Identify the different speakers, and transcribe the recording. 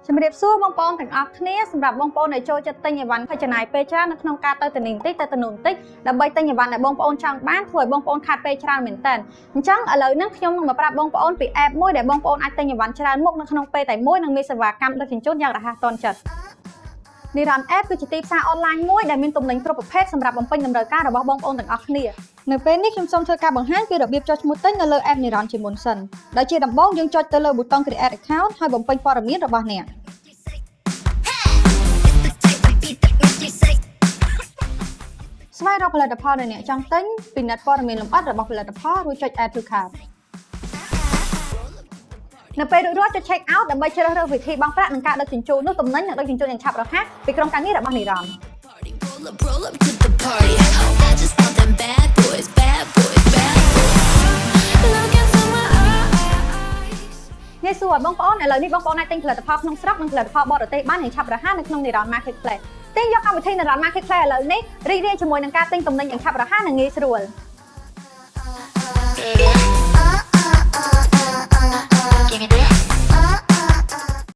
Speaker 1: ជំរាបសួរបងប្អូនទាំងអស់គ្នាសម្រាប់បងប្អូនដែលចូលចិត្តទិញអីវ៉ាន់ខចំណាយពេលច្រើននៅក្នុងការទៅទិញបន្តិចទៅទិញបន្តិចដើម្បីទិញអីវ៉ាន់ដែលបងប្អូនចង់បានធ្វើឲ្យបងប្អូនខាតពេលច្រើនមែនតើអញ្ចឹងឥឡូវនេះខ្ញុំនឹងមកប្រាប់បងប្អូនពី app មួយដែលបងប្អូនអាចទិញអីវ៉ាន់ច្រើនមុខនៅក្នុងពេលតែមួយនិងមានសេវាកម្មដឹកជញ្ជូនយ៉ាងរហ័សទាន់ចិត្តនិរន្តរ៍ app គឺជាទីផ្សារអនឡាញមួយដែលមានទំនិញគ្រប់ប្រភេទសម្រាប់បំពេញតម្រូវការរបស់បងប្អូនទាំងអស់គ្នានៅពេលនេះខ្ញុំសូមធ្វើការបង្ហាញពីរបៀបចុះឈ្មោះទិញនៅលើ app និរន្តរ៍ជាមុនសិនដោយជាដំបូងយើងចុចទៅលើប៊ូតុង create account ហើយបំពេញព័ត៌មានរបស់អ្នកស្វែងរកផលិតផលដែលអ្នកចង់ទិញពិនិត្យព័ត៌មានលម្អិតរបស់ផលិតផលរួចចុច add to cart នៅពេលរួចរាល់ចុច check out ដើម្បីជ្រើសរើសវិធីបង់ប្រាក់និងការដឹកជញ្ជូននោះទំនិញនឹងដឹកជញ្ជូនយ៉ាងឆាប់រហ័សពីក្រុមការងាររបស់និរន្តរ៍ងាយស្រួលបងប្អូនឥឡូវនេះបងប្អូនអាចទិញផលិតផលក្នុងស្រុកនិងផលិតផលបរទេសបានយ៉ាងឆាប់រហ័សនៅក្នុងនិរន្តរ៍ Marketplace ទិញយកកម្មវិធីនិរន្តរ៍ Marketplace ឥឡូវនេះរីករាយជាមួយនឹងការទិញទំនិញយ៉ាងឆាប់រហ័សនិងងាយស្រួល